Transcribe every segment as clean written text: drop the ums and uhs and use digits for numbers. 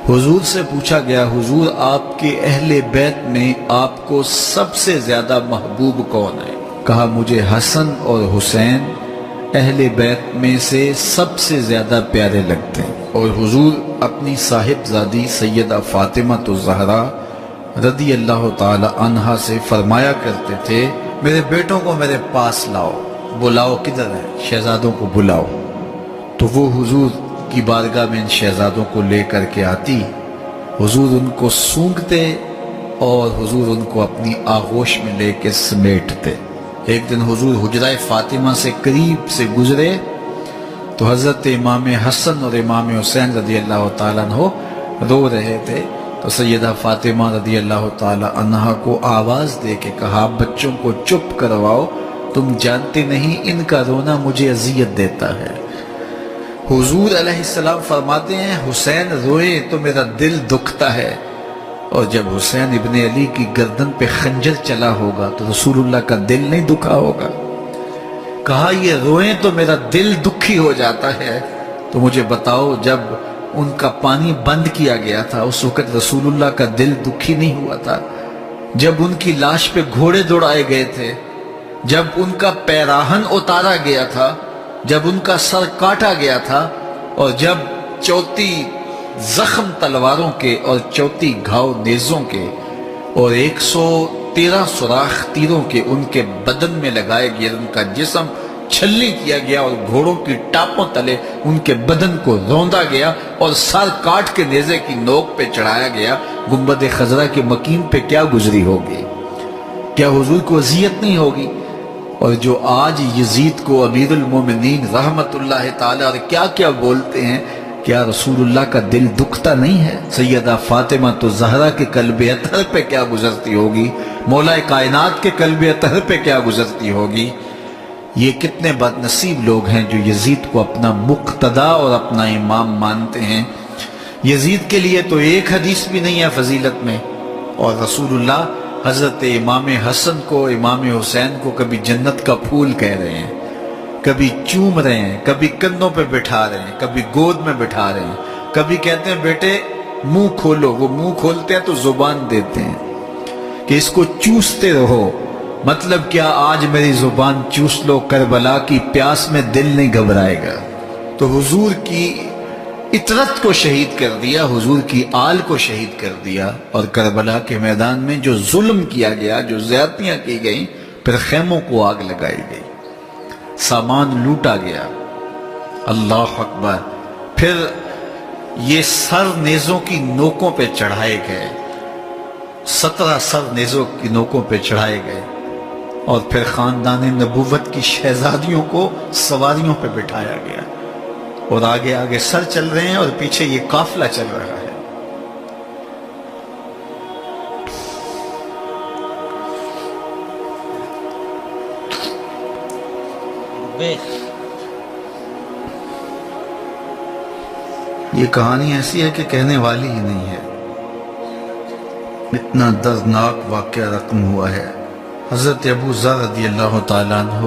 حضور سے پوچھا گیا حضور آپ کے اہل بیت میں آپ کو سب سے زیادہ محبوب کون ہے؟ کہا مجھے حسن اور حسین اہل بیت میں سے سب سے زیادہ پیارے لگتے ہیں۔ اور حضور اپنی صاحبزادی سیدہ فاطمہ الزہرا رضی اللہ تعالی عنہا سے فرمایا کرتے تھے میرے بیٹوں کو میرے پاس لاؤ، بلاؤ کدھر ہے، شہزادوں کو بلاؤ۔ تو وہ حضور کی بارگاہ میں ان شہزادوں کو لے کر کے آتی، حضور ان کو سونگتے اور حضور ان کو اپنی آغوش میں لے کے سمیٹتے۔ ایک دن حضور حجرہ فاطمہ سے قریب سے گزرے تو حضرت امام حسن اور امام حسین رضی اللہ تعالیٰ عنہ رو رہے تھے، تو سیدہ فاطمہ رضی اللہ تعالیٰ عنہا کو آواز دے کے کہا بچوں کو چپ کرواؤ، تم جانتے نہیں ان کا رونا مجھے اذیت دیتا ہے۔ حضور علیہ السلام فرماتے ہیں حسین روئے تو میرا دل دکھتا ہے، اور جب حسین ابن علی کی گردن پہ خنجر چلا ہوگا تو رسول اللہ کا دل نہیں دکھا ہوگا۔ کہا یہ روئیں تو میرا دل دکھی ہو جاتا ہے، تو مجھے بتاؤ جب ان کا پانی بند کیا گیا تھا اس وقت رسول اللہ کا دل دکھی نہیں ہوا تھا؟ جب ان کی لاش پہ گھوڑے دوڑائے گئے تھے، جب ان کا پیراہن اتارا گیا تھا، جب ان کا سر کاٹا گیا تھا، اور جب 34 زخم تلواروں کے اور 34 گھاؤ نیزوں کے اور 113 سوراخ تیروں کے ان کے بدن میں لگائے گئے، ان کا جسم چھلنی کیا گیا اور گھوڑوں کی ٹاپوں تلے ان کے بدن کو روندا گیا اور سر کاٹ کے نیزے کی نوک پہ چڑھایا گیا، گنبد خضرا کے مکین پہ کیا گزری ہوگی؟ کیا حضور کو اذیت نہیں ہوگی؟ اور جو آج یزید کو امیر المومنین رحمت اللہ تعالی اور کیا کیا بولتے ہیں، کیا رسول اللہ کا دل دکھتا نہیں ہے؟ سیدہ فاطمہ الزہرا کے قلب اطہر پہ کیا گزرتی ہوگی؟ مولا کائنات کے قلب اطہر پہ کیا گزرتی ہوگی؟ یہ کتنے بد نصیب لوگ ہیں جو یزید کو اپنا مقتدا اور اپنا امام مانتے ہیں۔ یزید کے لیے تو ایک حدیث بھی نہیں ہے فضیلت میں، اور رسول اللہ حضرت امام حسن کو امام حسین کو کبھی جنت کا پھول کہہ رہے ہیں، کبھی چوم رہے ہیں، کبھی کندھوں پہ بٹھا رہے ہیں، کبھی گود میں بٹھا رہے ہیں، کبھی کہتے ہیں بیٹے منہ کھولو، وہ منہ کھولتے ہیں تو زبان دیتے ہیں کہ اس کو چوستے رہو۔ مطلب کیا آج میری زبان چوس لو، کربلا کی پیاس میں دل نہیں گھبرائے گا۔ تو حضور کی اطرت کو شہید کر دیا، حضور کی آل کو شہید کر دیا، اور کربلا کے میدان میں جو ظلم کیا گیا، جو زیادتیاں کی گئیں، پھر خیموں کو آگ لگائی گئی، سامان لوٹا گیا، اللہ اکبر۔ پھر یہ سر نیزوں کی نوکوں پہ چڑھائے گئے، 17 سر نیزوں کی نوکوں پہ چڑھائے گئے، اور پھر خاندان نبوت کی شہزادیوں کو سواریوں پہ بٹھایا گیا، اور آگے آگے سر چل رہے ہیں اور پیچھے یہ قافلہ چل رہا ہے۔ یہ کہانی ایسی ہے کہ کہنے والی ہی نہیں ہے، اتنا دردناک واقعہ رقم ہوا ہے۔ حضرت ابو ذر رضی اللہ تعالیٰ عنہ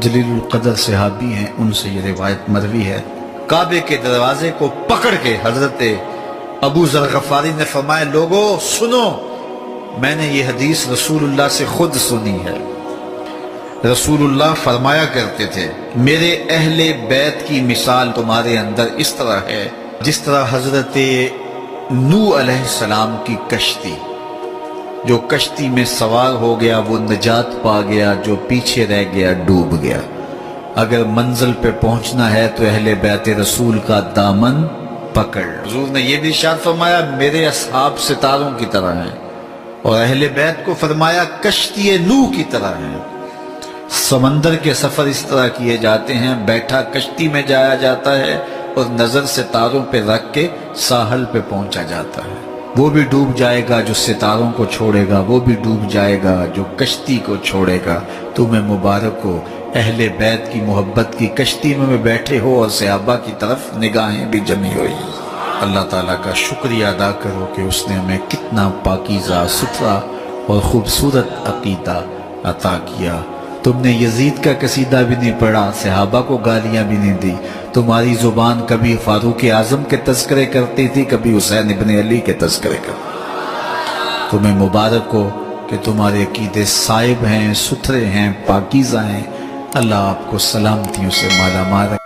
جلیل القدر صحابی ہیں، ان سے یہ روایت مروی ہے، کعبے کے دروازے کو پکڑ کے حضرت ابو ذر غفاری نے فرمایا لوگو سنو، میں نے یہ حدیث رسول اللہ سے خود سنی ہے۔ رسول اللہ فرمایا کرتے تھے میرے اہل بیت کی مثال تمہارے اندر اس طرح ہے جس طرح حضرت نوح علیہ السلام کی کشتی، جو کشتی میں سوار ہو گیا وہ نجات پا گیا، جو پیچھے رہ گیا ڈوب گیا۔ اگر منزل پہ پہنچنا ہے تو اہل بیت رسول کا دامن پکڑ۔ حضور نے یہ بھی ارشاد فرمایا میرے اصحاب ستاروں کی طرح ہیں، اور اہل بیت کو فرمایا کشتی نوح کی طرح ہیں۔ سمندر کے سفر اس طرح کیے جاتے ہیں، بیٹھا کشتی میں جایا جاتا ہے اور نظر ستاروں پہ رکھ کے ساحل پہ پہنچا جاتا ہے۔ وہ بھی ڈوب جائے گا جو ستاروں کو چھوڑے گا، وہ بھی ڈوب جائے گا جو کشتی کو چھوڑے گا۔ تمہیں مبارک ہو، اہل بیت کی محبت کی کشتی میں بیٹھے ہو اور صحابہ کی طرف نگاہیں بھی جمی ہوئی۔ اللہ تعالیٰ کا شکریہ ادا کرو کہ اس نے ہمیں کتنا پاکیزہ، ستھرا اور خوبصورت عقیدہ عطا کیا۔ تم نے یزید کا قصیدہ بھی نہیں پڑھا، صحابہ کو گالیاں بھی نہیں دی، تمہاری زبان کبھی فاروق اعظم کے تذکرے کرتی تھی، کبھی حسین ابن علی کے تذکرے کرتی۔ تمہیں مبارک ہو کہ تمہارے عقیدے صائب ہیں، ستھرے ہیں، پاکیزہ ہیں۔ اللہ آپ کو سلامتیوں سے مالا مال رکھے۔